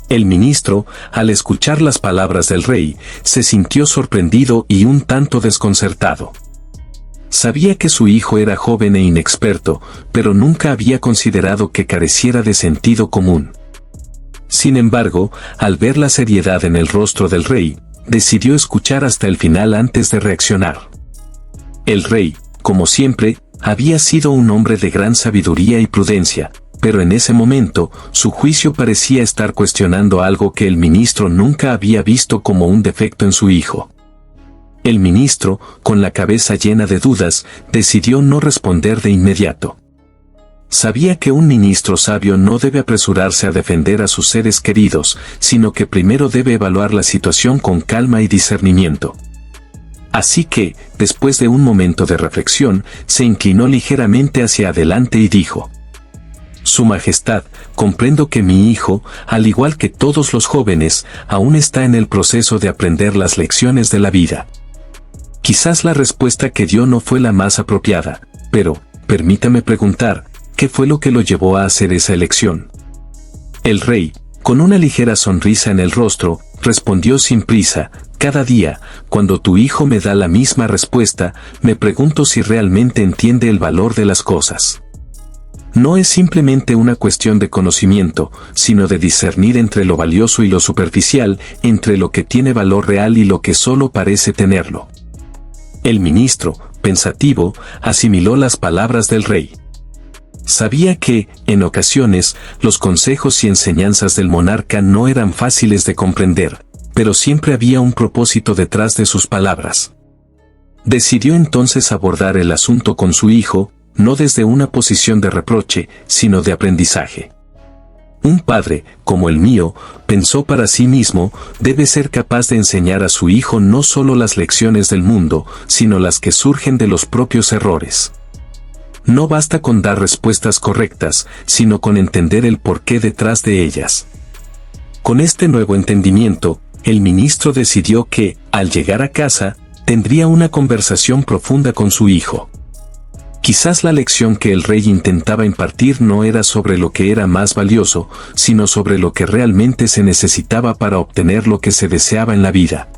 El ministro, al escuchar las palabras del rey, se sintió sorprendido y un tanto desconcertado. Sabía que su hijo era joven e inexperto, pero nunca había considerado que careciera de sentido común. Sin embargo, al ver la seriedad en el rostro del rey, decidió escuchar hasta el final antes de reaccionar. El rey, como siempre, había sido un hombre de gran sabiduría y prudencia, pero en ese momento, su juicio parecía estar cuestionando algo que el ministro nunca había visto como un defecto en su hijo. El ministro, con la cabeza llena de dudas, decidió no responder de inmediato. Sabía que un ministro sabio no debe apresurarse a defender a sus seres queridos, sino que primero debe evaluar la situación con calma y discernimiento. Así que, después de un momento de reflexión, se inclinó ligeramente hacia adelante y dijo: Su Majestad, comprendo que mi hijo, al igual que todos los jóvenes, aún está en el proceso de aprender las lecciones de la vida. Quizás la respuesta que dio no fue la más apropiada, pero, permítame preguntar, ¿qué fue lo que lo llevó a hacer esa elección? El rey, con una ligera sonrisa en el rostro, respondió sin prisa: cada día, cuando tu hijo me da la misma respuesta, me pregunto si realmente entiende el valor de las cosas. No es simplemente una cuestión de conocimiento, sino de discernir entre lo valioso y lo superficial, entre lo que tiene valor real y lo que solo parece tenerlo. El ministro, pensativo, asimiló las palabras del rey. Sabía que, en ocasiones, los consejos y enseñanzas del monarca no eran fáciles de comprender, pero siempre había un propósito detrás de sus palabras. Decidió entonces abordar el asunto con su hijo, no desde una posición de reproche, sino de aprendizaje. Un padre, como el mío, pensó para sí mismo, debe ser capaz de enseñar a su hijo no solo las lecciones del mundo, sino las que surgen de los propios errores. No basta con dar respuestas correctas, sino con entender el porqué detrás de ellas. Con este nuevo entendimiento, el ministro decidió que, al llegar a casa, tendría una conversación profunda con su hijo. Quizás la lección que el rey intentaba impartir no era sobre lo que era más valioso, sino sobre lo que realmente se necesitaba para obtener lo que se deseaba en la vida.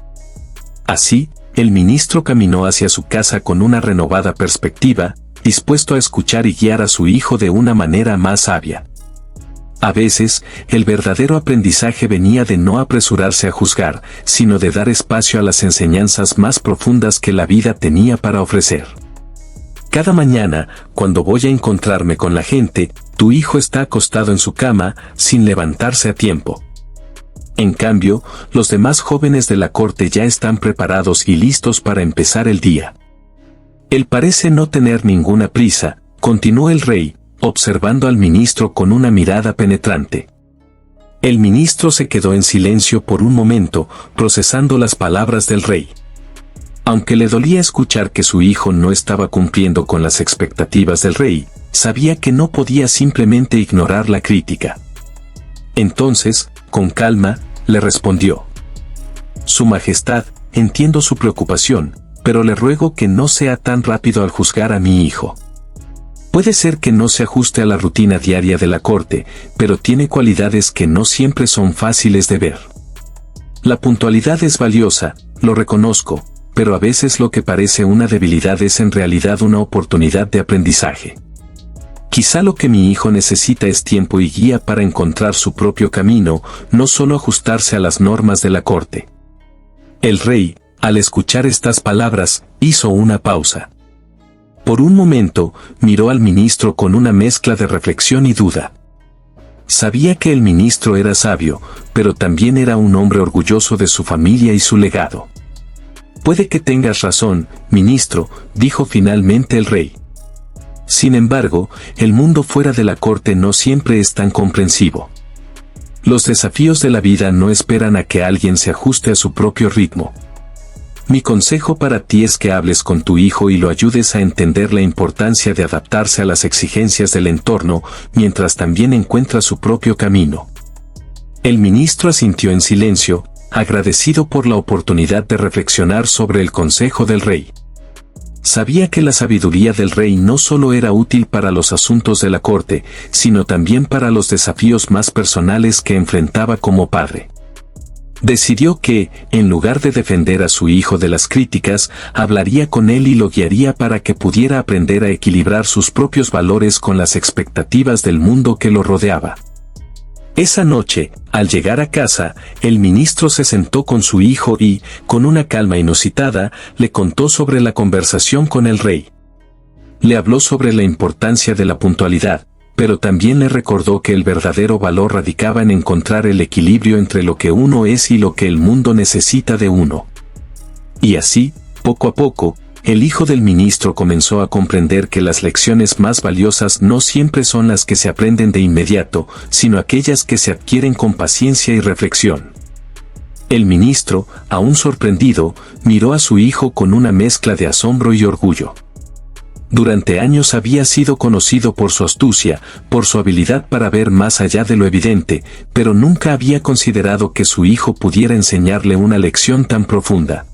Así, el ministro caminó hacia su casa con una renovada perspectiva, dispuesto a escuchar y guiar a su hijo de una manera más sabia. A veces, el verdadero aprendizaje venía de no apresurarse a juzgar, sino de dar espacio a las enseñanzas más profundas que la vida tenía para ofrecer. Cada mañana, cuando voy a encontrarme con la gente, tu hijo está acostado en su cama, sin levantarse a tiempo. En cambio, los demás jóvenes de la corte ya están preparados y listos para empezar el día. Él parece no tener ninguna prisa, continuó el rey, observando al ministro con una mirada penetrante. El ministro se quedó en silencio por un momento, procesando las palabras del rey. Aunque le dolía escuchar que su hijo no estaba cumpliendo con las expectativas del rey, sabía que no podía simplemente ignorar la crítica. Entonces, con calma, le respondió: Su Majestad, entiendo su preocupación, pero le ruego que no sea tan rápido al juzgar a mi hijo. Puede ser que no se ajuste a la rutina diaria de la corte, pero tiene cualidades que no siempre son fáciles de ver. La puntualidad es valiosa, lo reconozco, pero a veces lo que parece una debilidad es en realidad una oportunidad de aprendizaje. Quizá lo que mi hijo necesita es tiempo y guía para encontrar su propio camino, no solo ajustarse a las normas de la corte. El rey, al escuchar estas palabras, hizo una pausa. Por un momento, miró al ministro con una mezcla de reflexión y duda. Sabía que el ministro era sabio, pero también era un hombre orgulloso de su familia y su legado. Puede que tengas razón, ministro, dijo finalmente el rey. Sin embargo, el mundo fuera de la corte no siempre es tan comprensivo. Los desafíos de la vida no esperan a que alguien se ajuste a su propio ritmo. Mi consejo para ti es que hables con tu hijo y lo ayudes a entender la importancia de adaptarse a las exigencias del entorno, mientras también encuentra su propio camino. El ministro asintió en silencio, agradecido por la oportunidad de reflexionar sobre el consejo del rey. Sabía que la sabiduría del rey no solo era útil para los asuntos de la corte, sino también para los desafíos más personales que enfrentaba como padre. Decidió que, en lugar de defender a su hijo de las críticas, hablaría con él y lo guiaría para que pudiera aprender a equilibrar sus propios valores con las expectativas del mundo que lo rodeaba. Esa noche, al llegar a casa, el ministro se sentó con su hijo y, con una calma inusitada, le contó sobre la conversación con el rey. Le habló sobre la importancia de la puntualidad, pero también le recordó que el verdadero valor radicaba en encontrar el equilibrio entre lo que uno es y lo que el mundo necesita de uno. Y así, poco a poco, el hijo del ministro comenzó a comprender que las lecciones más valiosas no siempre son las que se aprenden de inmediato, sino aquellas que se adquieren con paciencia y reflexión. El ministro, aún sorprendido, miró a su hijo con una mezcla de asombro y orgullo. Durante años había sido conocido por su astucia, por su habilidad para ver más allá de lo evidente, pero nunca había considerado que su hijo pudiera enseñarle una lección tan profunda.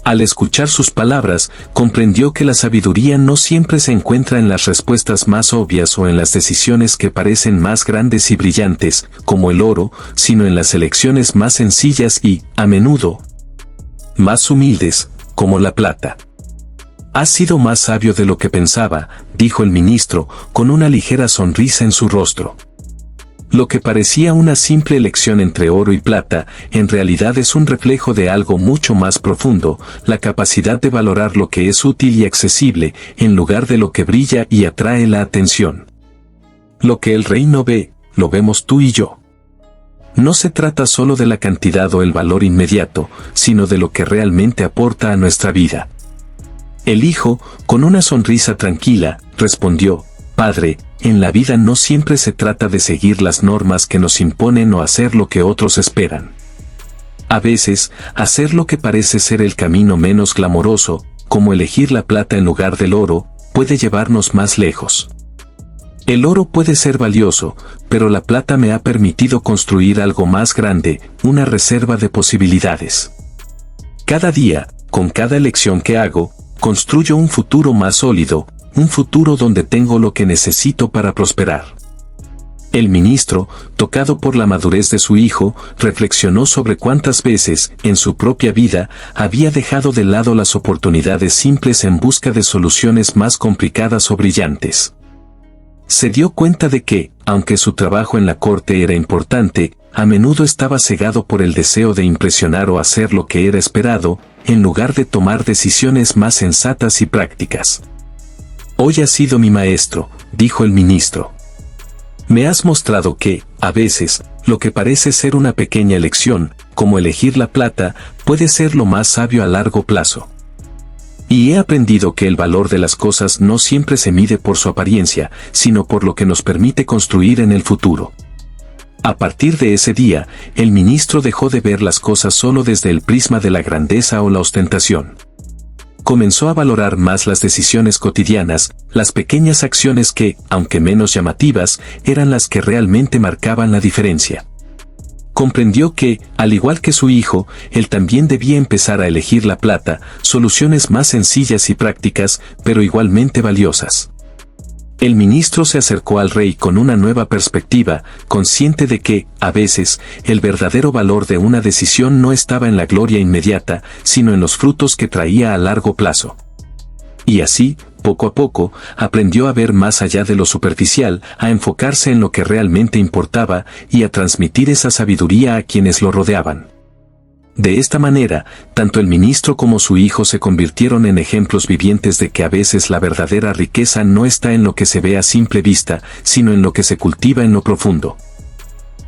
Al escuchar sus palabras, comprendió que la sabiduría no siempre se encuentra en las respuestas más obvias o en las decisiones que parecen más grandes y brillantes, como el oro, sino en las elecciones más sencillas y, a menudo, más humildes, como la plata. «Has sido más sabio de lo que pensaba», dijo el ministro, con una ligera sonrisa en su rostro. Lo que parecía una simple elección entre oro y plata, en realidad es un reflejo de algo mucho más profundo, la capacidad de valorar lo que es útil y accesible, en lugar de lo que brilla y atrae la atención. Lo que el rey no ve, lo vemos tú y yo. No se trata solo de la cantidad o el valor inmediato, sino de lo que realmente aporta a nuestra vida. El hijo, con una sonrisa tranquila, respondió: «Padre, en la vida no siempre se trata de seguir las normas que nos imponen o hacer lo que otros esperan. A veces, hacer lo que parece ser el camino menos glamoroso, como elegir la plata en lugar del oro, puede llevarnos más lejos. El oro puede ser valioso, pero la plata me ha permitido construir algo más grande, una reserva de posibilidades. Cada día, con cada elección que hago, construyo un futuro más sólido, un futuro donde tengo lo que necesito para prosperar». El ministro, tocado por la madurez de su hijo, reflexionó sobre cuántas veces, en su propia vida, había dejado de lado las oportunidades simples en busca de soluciones más complicadas o brillantes. Se dio cuenta de que, aunque su trabajo en la corte era importante, a menudo estaba cegado por el deseo de impresionar o hacer lo que era esperado, en lugar de tomar decisiones más sensatas y prácticas. «Hoy has sido mi maestro», dijo el ministro. «Me has mostrado que, a veces, lo que parece ser una pequeña elección, como elegir la plata, puede ser lo más sabio a largo plazo. Y he aprendido que el valor de las cosas no siempre se mide por su apariencia, sino por lo que nos permite construir en el futuro». A partir de ese día, el ministro dejó de ver las cosas solo desde el prisma de la grandeza o la ostentación. Comenzó a valorar más las decisiones cotidianas, las pequeñas acciones que, aunque menos llamativas, eran las que realmente marcaban la diferencia. Comprendió que, al igual que su hijo, él también debía empezar a elegir la plata, soluciones más sencillas y prácticas, pero igualmente valiosas. El ministro se acercó al rey con una nueva perspectiva, consciente de que, a veces, el verdadero valor de una decisión no estaba en la gloria inmediata, sino en los frutos que traía a largo plazo. Y así, poco a poco, aprendió a ver más allá de lo superficial, a enfocarse en lo que realmente importaba, y a transmitir esa sabiduría a quienes lo rodeaban. De esta manera, tanto el ministro como su hijo se convirtieron en ejemplos vivientes de que a veces la verdadera riqueza no está en lo que se ve a simple vista, sino en lo que se cultiva en lo profundo.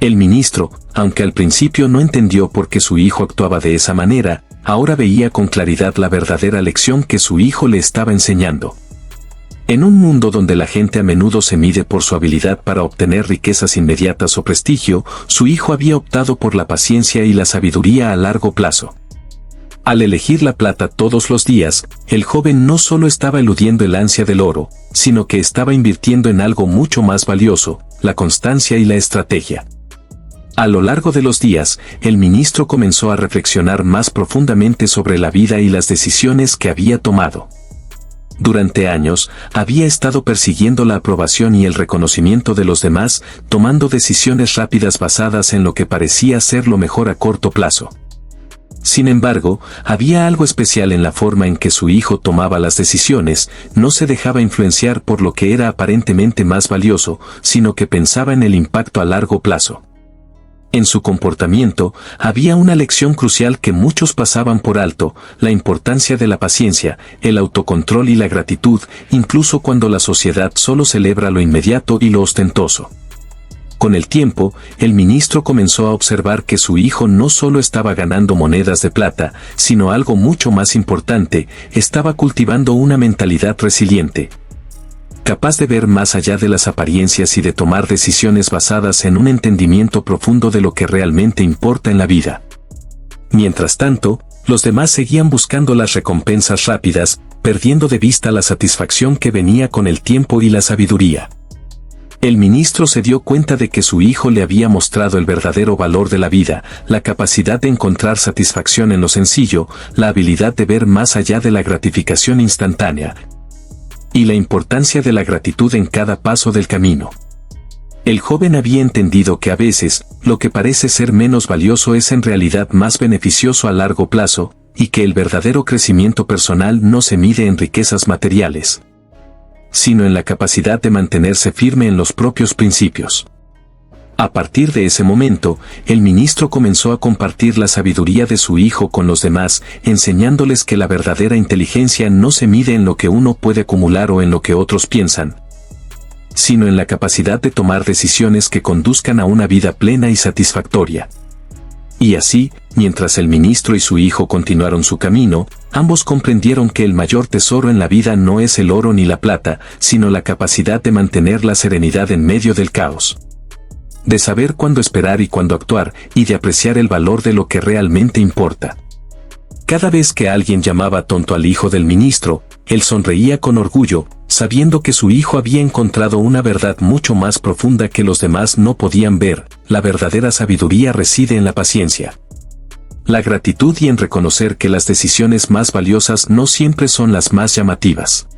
El ministro, aunque al principio no entendió por qué su hijo actuaba de esa manera, ahora veía con claridad la verdadera lección que su hijo le estaba enseñando. En un mundo donde la gente a menudo se mide por su habilidad para obtener riquezas inmediatas o prestigio, su hijo había optado por la paciencia y la sabiduría a largo plazo. Al elegir la plata todos los días, el joven no solo estaba eludiendo el ansia del oro, sino que estaba invirtiendo en algo mucho más valioso, la constancia y la estrategia. A lo largo de los días, el ministro comenzó a reflexionar más profundamente sobre la vida y las decisiones que había tomado. Durante años, había estado persiguiendo la aprobación y el reconocimiento de los demás, tomando decisiones rápidas basadas en lo que parecía ser lo mejor a corto plazo. Sin embargo, había algo especial en la forma en que su hijo tomaba las decisiones, no se dejaba influenciar por lo que era aparentemente más valioso, sino que pensaba en el impacto a largo plazo. En su comportamiento, había una lección crucial que muchos pasaban por alto, la importancia de la paciencia, el autocontrol y la gratitud, incluso cuando la sociedad solo celebra lo inmediato y lo ostentoso. Con el tiempo, el ministro comenzó a observar que su hijo no solo estaba ganando monedas de plata, sino algo mucho más importante, estaba cultivando una mentalidad resiliente, capaz de ver más allá de las apariencias y de tomar decisiones basadas en un entendimiento profundo de lo que realmente importa en la vida. Mientras tanto, los demás seguían buscando las recompensas rápidas, perdiendo de vista la satisfacción que venía con el tiempo y la sabiduría. El ministro se dio cuenta de que su hijo le había mostrado el verdadero valor de la vida, la capacidad de encontrar satisfacción en lo sencillo, la habilidad de ver más allá de la gratificación instantánea, y la importancia de la gratitud en cada paso del camino. El joven había entendido que a veces, lo que parece ser menos valioso es en realidad más beneficioso a largo plazo, y que el verdadero crecimiento personal no se mide en riquezas materiales, sino en la capacidad de mantenerse firme en los propios principios. A partir de ese momento, el ministro comenzó a compartir la sabiduría de su hijo con los demás, enseñándoles que la verdadera inteligencia no se mide en lo que uno puede acumular o en lo que otros piensan, sino en la capacidad de tomar decisiones que conduzcan a una vida plena y satisfactoria. Y así, mientras el ministro y su hijo continuaron su camino, ambos comprendieron que el mayor tesoro en la vida no es el oro ni la plata, sino la capacidad de mantener la serenidad en medio del caos, de saber cuándo esperar y cuándo actuar, y de apreciar el valor de lo que realmente importa. Cada vez que alguien llamaba tonto al hijo del ministro, él sonreía con orgullo, sabiendo que su hijo había encontrado una verdad mucho más profunda que los demás no podían ver. La verdadera sabiduría reside en la paciencia, la gratitud y en reconocer que las decisiones más valiosas no siempre son las más llamativas.